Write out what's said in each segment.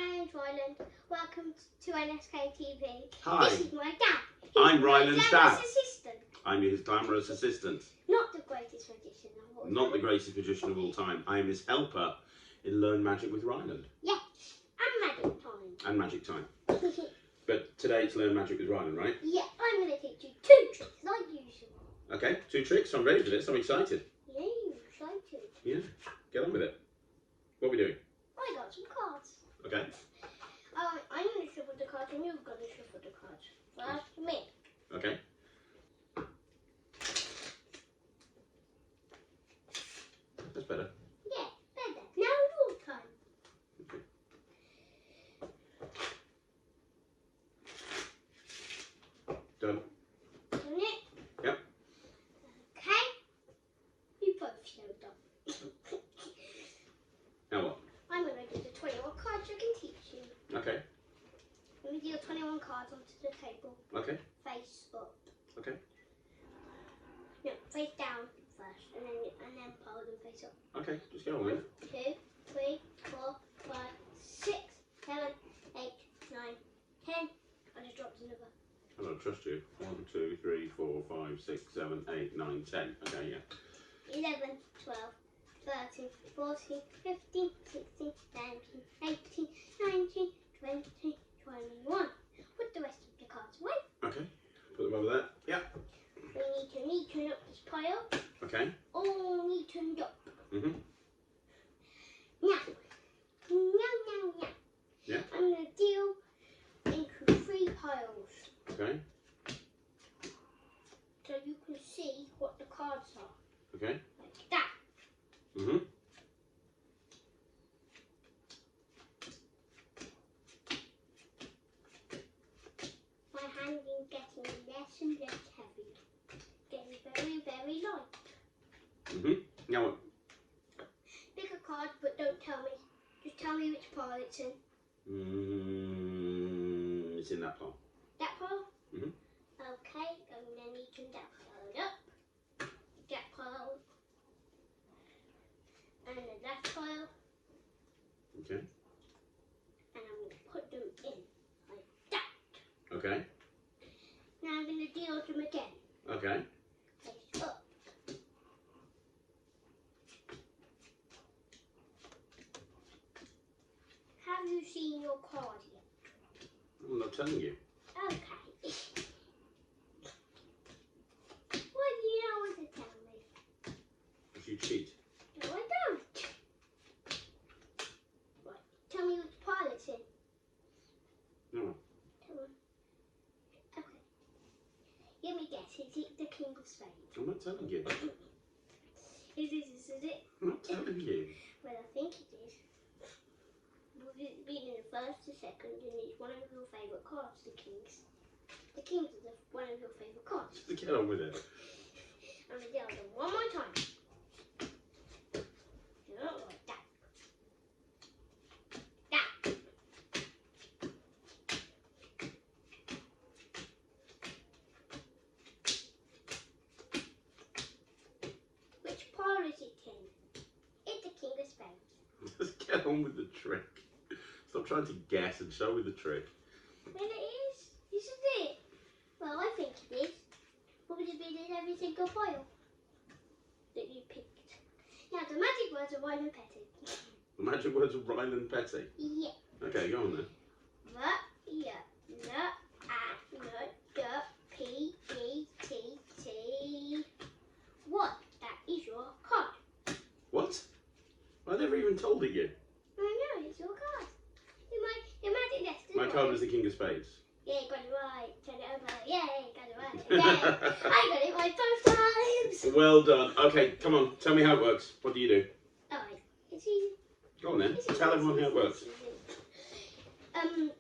my name's Ryland. Welcome to NSK TV. Hi. This is my dad. I'm Ryland's dad. Assistant. I'm his glamorous assistant. Not the greatest magician of all time. Not the greatest magician of all time. I am his helper in Learn Magic with Ryland. Yes, and magic time. And magic time. But today it's Learn Magic with Ryland, right? Yeah, I'm going to teach you 2 tricks like usual. Okay, 2 tricks. I'm ready for this. I'm excited. Yeah, you're excited. Yeah, get on with it. What are we doing? I got some cards. Okay. I'm going to shuffle the cards and you're going to shuffle the cards. First, me. Okay. That's better. Yeah, better. Now your time. Okay. Done. Done it? Yep. Okay. You both showed up. Now what? I'm going to do the 21 cards I can teach you. Okay. Let me deal 21 cards onto the table. Okay. Face up. Okay. No, face down first, and then pile them face up. Okay, just go on with 1, it. 2, 3, 4, 5, 6, 7, 8, 9, 10. I just dropped another. I don't trust you. 1, 2, 3, 4, 5, 6, 7, 8, 9, 10. Okay, yeah. 11, 12, 13, 14, 15, 16, 17, 18, 19, 20, 21. Put the rest of the cards away. Okay. Put them over there. Yeah. We need to neaten up this pile. Okay. All neatened up. Mhm. Now. Yeah. I'm going to deal into 3 piles Okay. so you can see what the cards are. Okay. Like that. Mhm. My hand is getting less and less heavy. Getting very, very light. Mhm. Now what? Pick a card, but don't tell me. Just tell me which pile it's in. It's in that pile. That pile? Mhm. Okay, and then you can that pile up. That pile. And then that pile. Okay. And I'm going to put them in. Like that. Okay. Now I'm going to deal them again. Okay. Face up. Have you seen your card yet? I'm not telling you. Okay. Why do you not want to tell me? If you cheat. No, I don't. Right. Tell me which pile it's in. No. Tell me. Okay. Let me guess. Is it the King of Spades? I'm not telling you. Is it? I'm not telling you. Well, I think it is. We've been in the first, the second, and it's one of your favourite cards, the Kings. The Kings are one of your favourite cards. Just get on with it. I'm going to deal them one more time. Not like that. That. Which pile is it in? It's the King of Spades. Just get on with the trick. Stop trying to guess and show me the trick. Well, it is. Isn't it? Well, I think it is. What would it be in every single file that you picked? Now, the magic words are Ryland Petty. The magic words of Ryland Petty. Yeah. Okay, go on then. P-E-T-T. What? That is your card. What? I never even told it you. I know, it's your card. Your magic list. My card was the King of Spades. Yeah, got it right. Turn it over. Yay, got it right. Yay. I got it right both times. Well done. Okay, come on. Tell me how it works. What do you do? Alright, it's easy. Go on then. Tell everyone how it works.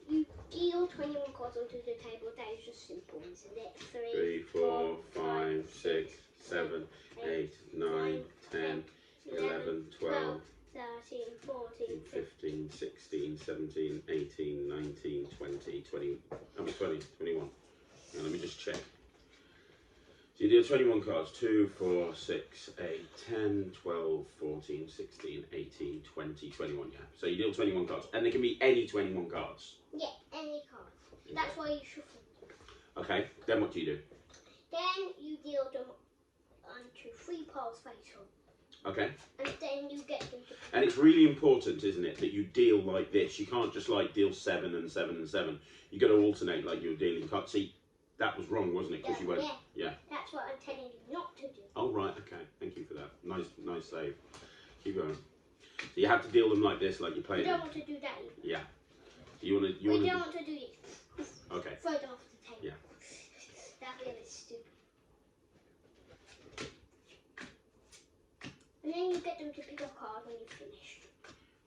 You deal 21 cards onto the table. That is just simple, isn't it? 3, 4, 5, 6, 7, 8, 9, 10, 11, 12, 13, 14, 15, 16, 17, 18, 19, 20, 20. How many? 20, 21. Now let me just check. So you deal 21 cards. 2, 4, 6, 8, 10, 12, 14, 16, 18, 20, 21, yeah. So you deal 21 cards. And they can be any 21 cards. Yeah, any cards. That's why you shuffle them. Okay, then what do you do? Then you deal them onto 3 piles face up. Okay. And then you get them to... And it's really important, isn't it, that you deal like this. You can't just like deal 7 and 7 and 7. You got to alternate like you're dealing cards. See, that was wrong, wasn't it? Because you went... Yeah. That's what I'm telling you not to do. Oh, right, okay. Thank you for that. Nice save. Keep going. So you have to deal them like this, like you're playing. You don't want to do that either. Yeah. You want to... We don't want to do this. Okay. Throw it off the table. Yeah. That'd be a bit stupid. And then you get them to pick a card when you've finished.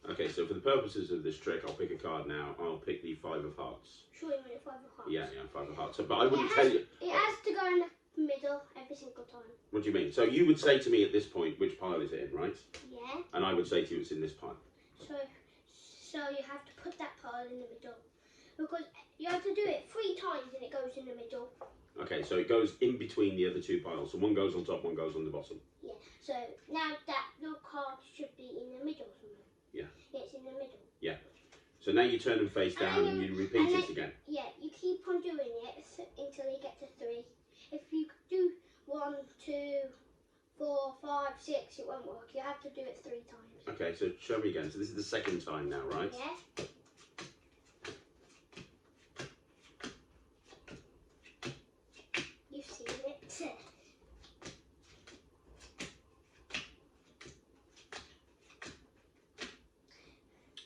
Okay, so for the purposes of this trick, I'll pick a card now. I'll pick the 5 of hearts. Sure, you want a 5 of hearts? Yeah, 5 of hearts. But I wouldn't tell you... It has to go in the middle every single time. What do you mean? So you would say to me at this point, which pile is it in, right? Yeah. And I would say to you, it's in this pile. So you have to put that pile in the middle. Because you have to do it 3 times and it goes in the middle. Okay, so it goes in between the other 2 piles. So one goes on top, one goes on the bottom. Yeah. So now that your card should be in the middle somewhere. Yeah. It's in the middle. Yeah. So now you turn them face down and you repeat it again. Yeah, you keep on doing it until you get to 3. If you do 1, 2, 4, 5, 6, it won't work. You have to do it 3 times. Okay, so show me again. So this is the second time now, right? Yeah. You've seen it.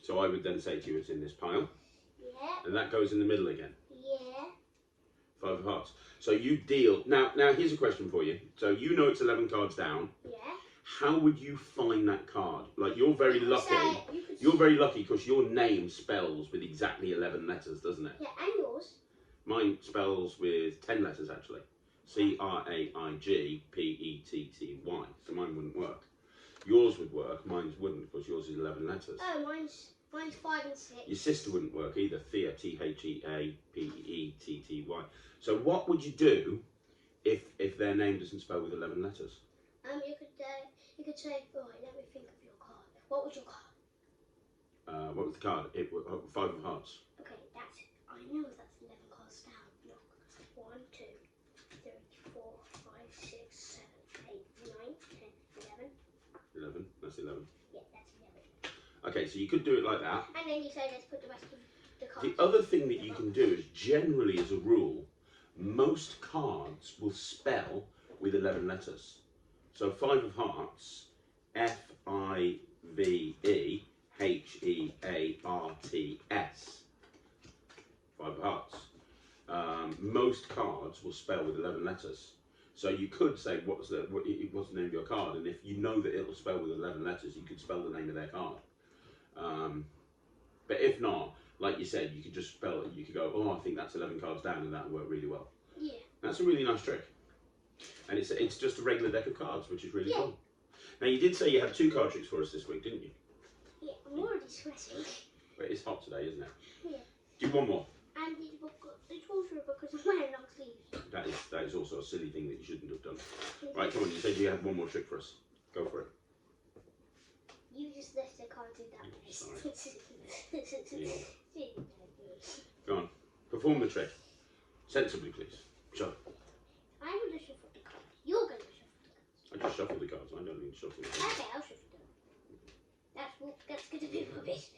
So I would then say to you, it's in this pile. Yeah. And that goes in the middle again. Yeah. 5 of hearts. So you deal... Now here's a question for you. So you know it's 11 cards down. Yeah. How would you find that card? Like, you're very lucky. You're very lucky because your name spells with exactly 11 letters, doesn't it? Yeah, and yours. Mine spells with 10 letters, actually. C-R-A-I-G-P-E-T-T-Y. So mine wouldn't work. Yours would work. Mine wouldn't because yours is 11 letters. Oh, mine's 5 and 6. Your sister wouldn't work either. Thea, T-H-E-A-P-E-T-T-Y. So what would you do if their name doesn't spell with 11 letters? You could say, right, let me think of your card. What was your card? What was the card? It was 5 of hearts. Okay, I know that's 11 cards down. Look, 1, 2, 3, 4, 5, 6, 7, 8, 9, 10, 11. 11. That's 11. Yeah, that's 11. Okay, so you could do it like that. And then you say, let's put the rest of the cards. The other thing that you can do is, generally as a rule, most cards will spell with 11 letters. So 5 of hearts, F-I-V-E-H-E-A-R-T-S. 5 of hearts. Most cards will spell with 11 letters. So you could say, what's the name of your card? And if you know that it'll spell with 11 letters, you could spell the name of their card. But if not, like you said, you could just spell it. You could go, oh, I think that's 11 cards down, and that'll work really well. Yeah. That's a really nice trick. And it's just a regular deck of cards, which is really fun. Now, you did say you had 2 card tricks for us this week, didn't you? Yeah, I'm already sweating. But it's hot today, isn't it? Yeah. Do one more. And it's also because I'm wearing long sleeves. That is also a silly thing that you shouldn't have done. Right, come on, you said you had one more trick for us. Go for it. You just left the cards in that place. Yeah. Go on. Perform the trick. Sensibly, please. Show. I'm going to shuffle the cards. You're going to shuffle the cards. I just shuffle the cards. I don't need to shuffle the cards. Okay, I'll shuffle them. That's going to be rubbish.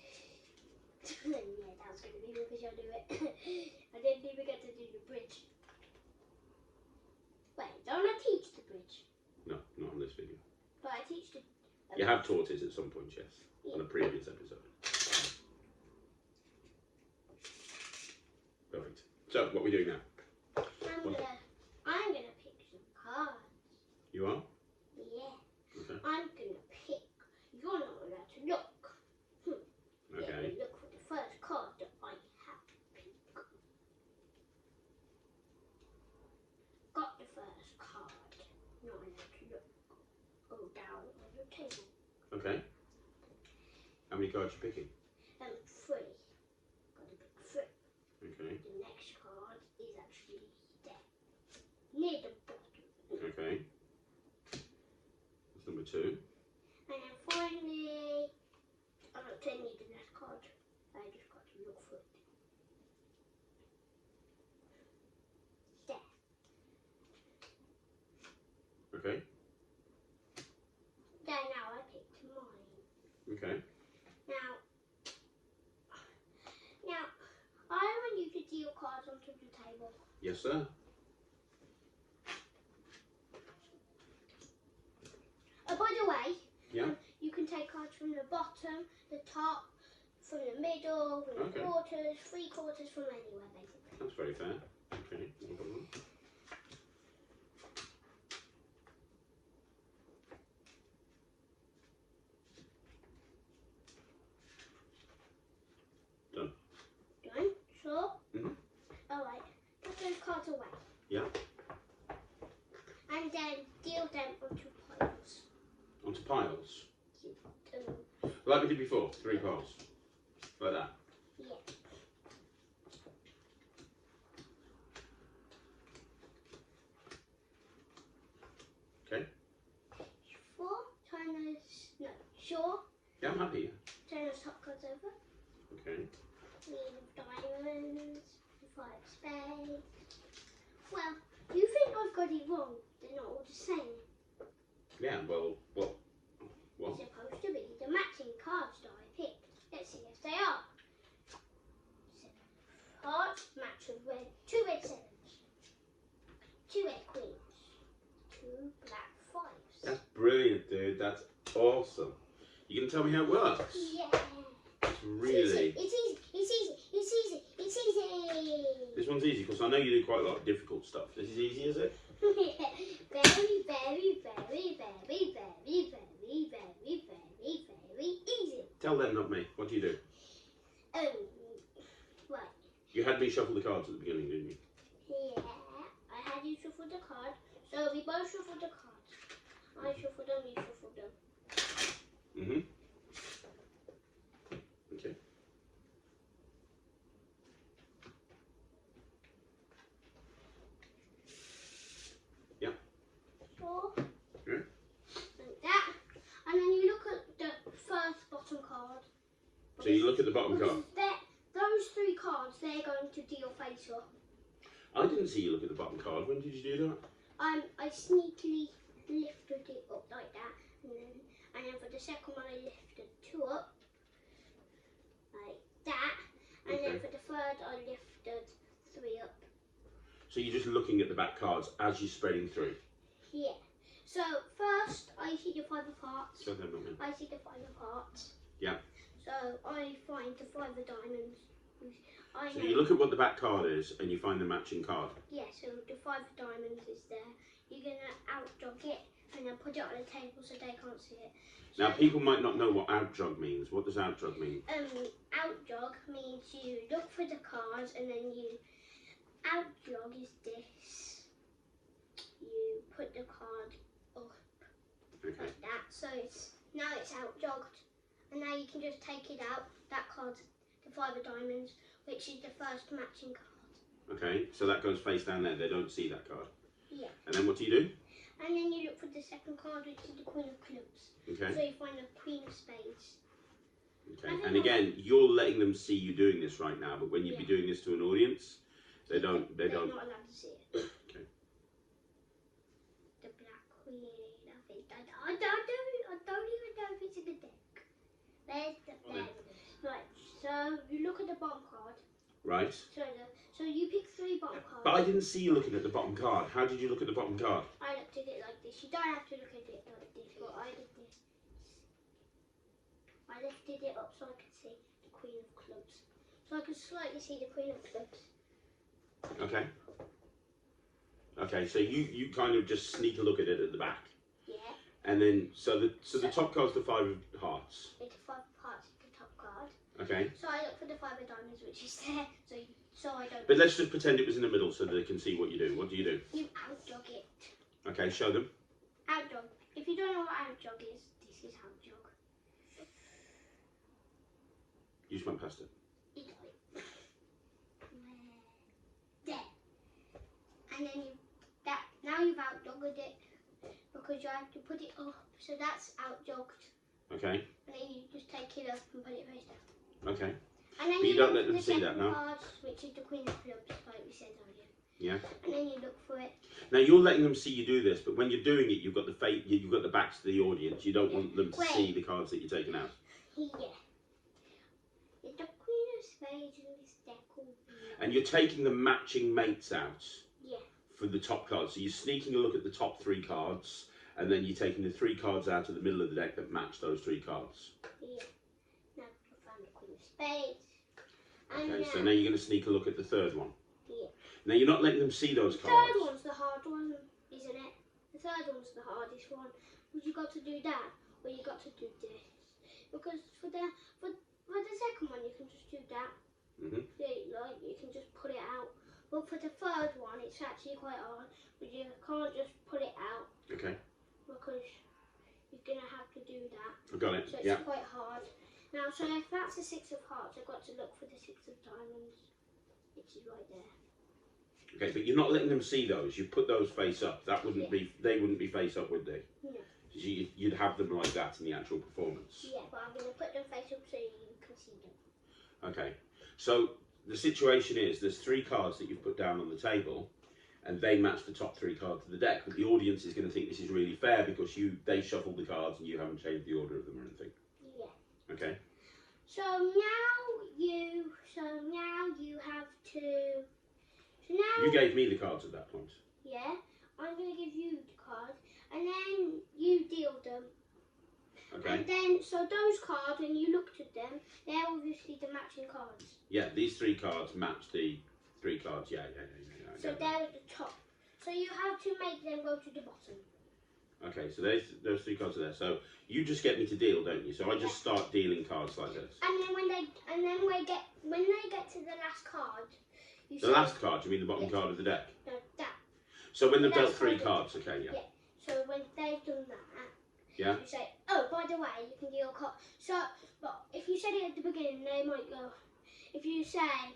Yeah, that's going to be rubbish. I'll do it. I didn't even get to do the bridge. Wait, don't I teach the bridge? No, not on this video. But I teach the... You have taught it at some point, yes. On a previous episode. Perfect. So, what are we doing now? I'm gonna pick some cards. You are? Yeah. Okay. I'm gonna pick. You're not allowed to look. Okay. Look for the first card that I have picked. Got the first card. Not allowed to look. Go down on the table. Okay. How many cards are you picking? 3. Got to pick 3. Okay. The next card is actually there. Near the bottom. 2. And then finally, I'm not telling you the next card. I just got to look for it. There. Okay. There, now I picked mine. Okay. Now, I want you to deal cards onto the table. Yes, sir. Oh, by the way, Yeah. You can take cards from the bottom, the top, from the middle, from the Okay. quarters, 3/4, from anywhere basically. That's very fair. Okay. No problem. Done. Done? Sure? Mhm. Alright, put those cards away. Yeah. And then deal them onto piles. Onto piles. Um, Like we did before. 3 piles. Like that. yeah. Okay. Sure? Yeah, I'm happy. Turn those top cards over. Okay. Queen of diamonds, 5 spades. Well, you think I've got it wrong. They're not all the same. Yeah, well, what? They're supposed to be the matching cards that I picked. Let's see if they are. 7 hearts match with red. 2 red 7s. 2 red queens. 2 black 5s. That's brilliant, dude. That's awesome. You can tell me how it works? Yeah. Really? It's easy. It's easy. It's easy. It's easy. This one's easy because I know you do quite a lot of difficult stuff. This is easy, is it? Very, very, very, very, very, very, very, very, very, very easy. Tell them, not me. What do you do? Right. You had me shuffle the cards at the beginning, didn't you? Yeah, I had you shuffle the card. So we both shuffled the cards. I shuffled them, you shuffled them. Mm-hmm. Okay. Yeah. Sure. Yeah. Like that. And then you look at the first bottom card. So you look at the bottom card. Those 3 cards, they're going to deal face up. I didn't see you look at the bottom card. When did you do that? I sneakily lifted it up like that, and then for the second one I lifted 2 up, like that, and then Okay. for the third I lifted 3 up. So you're just looking at the back cards as you're spreading through. Yeah. So first I see the 5 of hearts. So then, not me. I see the 5 of hearts. Yeah. So I find the 5 of diamonds. I So know. you look at what the back card is and you find the matching card. Yeah, so the 5 of diamonds is there. You're going to outjog it and then put it on the table so they can't see it. So Now, people might not know what outjog means. What does outjog mean? Outjog means you look for the cards and then you outjog is this. You put the card up Okay. like that. So now it's outjogged. And now you can just take it out. That card's the 5 of diamonds, which is the first matching card. Okay, so that goes face down there. They don't see that card. Yeah. And then what do you do? And then you look for the second card, which is the Queen of Clubs. Okay. So you find the Queen of Spades. Okay. And again, you're letting them see you doing this right now, but when you'd be Yeah. doing this to an audience, they don't. They're not allowed to see it. Okay. The Black Queen. I don't even know if it's in the deck. There's the there. Right. So you look at the bottom card. Right. So you pick 3 bottom cards. But I didn't see you looking at the bottom card. How did you look at the bottom card? I looked at it like this. You don't have to look at it like this, but I did this. I lifted it up so I could see the Queen of Clubs. So I could slightly see the Queen of Clubs. Okay. Okay, so you kind of just sneak a look at it at the back. Yeah. And then, so the top card's the 5 of hearts. It's 5 parts of the top card. Okay. So I look for the 5 of diamonds, which is there. So I don't. But let's just pretend it was in the middle so that they can see what you do. What do you do? You outjog it. Okay, show them. Outjog. If you don't know what outjog is, this is outjog. You just went past it. There. And then now you've outjogged it because you have to put it up. So that's out jogged. Okay. And then you just take it up and put it face down. Okay. And then But you don't let them see that, no? Cards, which is the Queen of Clubs, like we said earlier. Yeah. And then you look for it. Now you're letting them see you do this, but when you're doing it, you've got the backs to the audience. You don't want them to see the cards that you're taking out. Yeah. It's the Queen of Spades in this deck. And you're taking the matching mates out. Yeah. For the top cards, so you're sneaking a look at the top 3 cards, and then you're taking the 3 cards out of the middle of the deck that match those 3 cards. Yeah. Now I found the Queen of Spades. Okay, so now you're going to sneak a look at the 3rd one. Yeah. Now you're not letting them see those cards. The 3rd one's the hard one, isn't it? The 3rd one's the hardest one. Because you got to do that, or you got to do this. Because for the 2nd one, you can just do that. Like you can just put it out. But for the 3rd one, it's actually quite hard. But you can't just put it out. Okay. Because you're gonna have to do that. I got it. So it's quite hard. Now, so if that's the 6 of hearts, I've got to look for the 6 of diamonds, which is right there. Okay, but you're not letting them see those. You put those face up. That wouldn't be. They wouldn't be face up, would they? No. You'd have them like that in the actual performance. Yeah, but I'm gonna put them face up so you can see them. Okay. So the situation is there's 3 cards that you've put down on the table, and they match the top 3 cards of the deck. But the audience is going to think this is really fair because they shuffled the cards and you haven't changed the order of them or anything. Yeah. Okay. So now you have to. So now. You gave me the cards at that point. Yeah. I'm gonna give you the cards, and then you deal them. Okay. And then, so those cards, when you looked at them, they're obviously the matching cards. Yeah, these 3 cards match the 3 cards. Yeah. So they're at the top. So you have to make them go to the bottom. Okay, so those 3 cards are there. So you just get me to deal, don't you? So I just start dealing cards like this. And then when they get to the last card, you The say, last card, you mean the bottom card of the deck? No, that. So when they've The dealt last 3 card. cards, okay, yeah. So when they've done that, Yeah. you say, oh, by the way, you can deal cards. So, but if you said it at the beginning, they might go. If you say,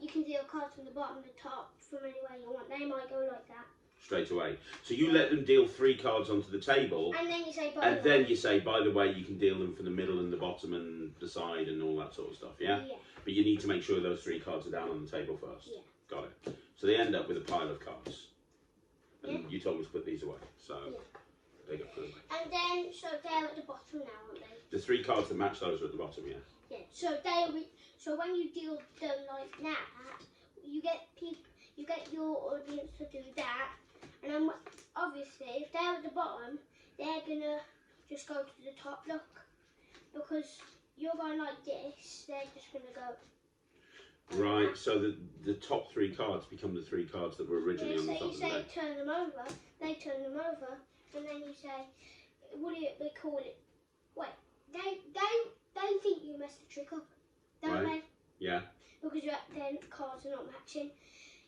you can deal cards from the bottom, the top, from anywhere you want, they might go like that. Straight away. So you let them deal 3 cards onto the table, And then you say, and then you say, by the way, you can deal them from the middle and the bottom and the side and all that sort of stuff, yeah? Yeah. But you need to make sure those 3 cards are down on the table first. Yeah. Got it. So they end up with a pile of cards. And Yeah. you told me to put these away, so Yeah. they got put away. And then, so they're at the bottom now, aren't they? The 3 cards that match those are at the bottom, yeah. Yeah. So when you deal them like that, you get your audience to do that, and then obviously if they're at the bottom, they're gonna just go to the top. Look, because you're going like this, they're just gonna go. Right, so the top 3 cards become the 3 cards that were originally on the top So you of the say deck. turn them over, they turn them over, and then you say, what do they call it? Wait, they think you messed the trick up, don't Right. they? Yeah. Because their cards are not matching.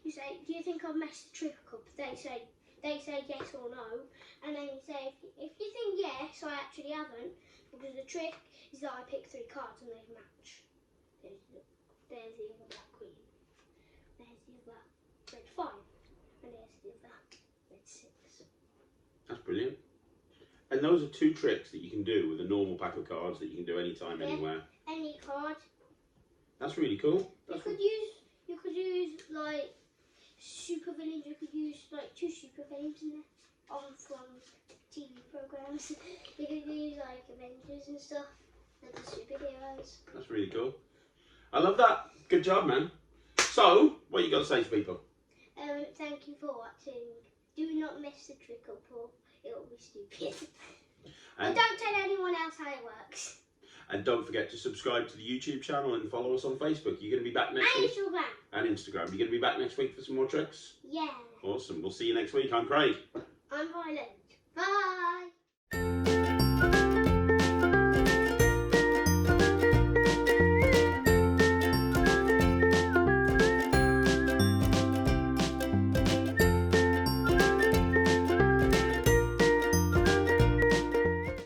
You say, do you think I've messed the trick up? They say yes or no, and then you say, if you think yes, I actually haven't, because the trick is that I pick 3 cards and they match. There's the other black queen. There's the other red 5, and there's the other red 6. That's brilliant. And those are 2 tricks that you can do with a normal pack of cards that you can do anytime, Yeah. anywhere. Any card. That's really cool. You could use like super villains. You could use like 2 super villains in there from TV programs. You could use like Avengers and stuff, like the superheroes. That's really cool. I love that. Good job, man. So, what you got to say to people? Thank you for watching. Do not mess the trick up or it will be stupid. And don't tell anyone else how it works. And don't forget to subscribe to the YouTube channel and follow us on Facebook. You're going to be back next week. And Instagram. You're going to be back next week for some more tricks? Yeah. Awesome. We'll see you next week. I'm Craig. I'm Ryland. Bye.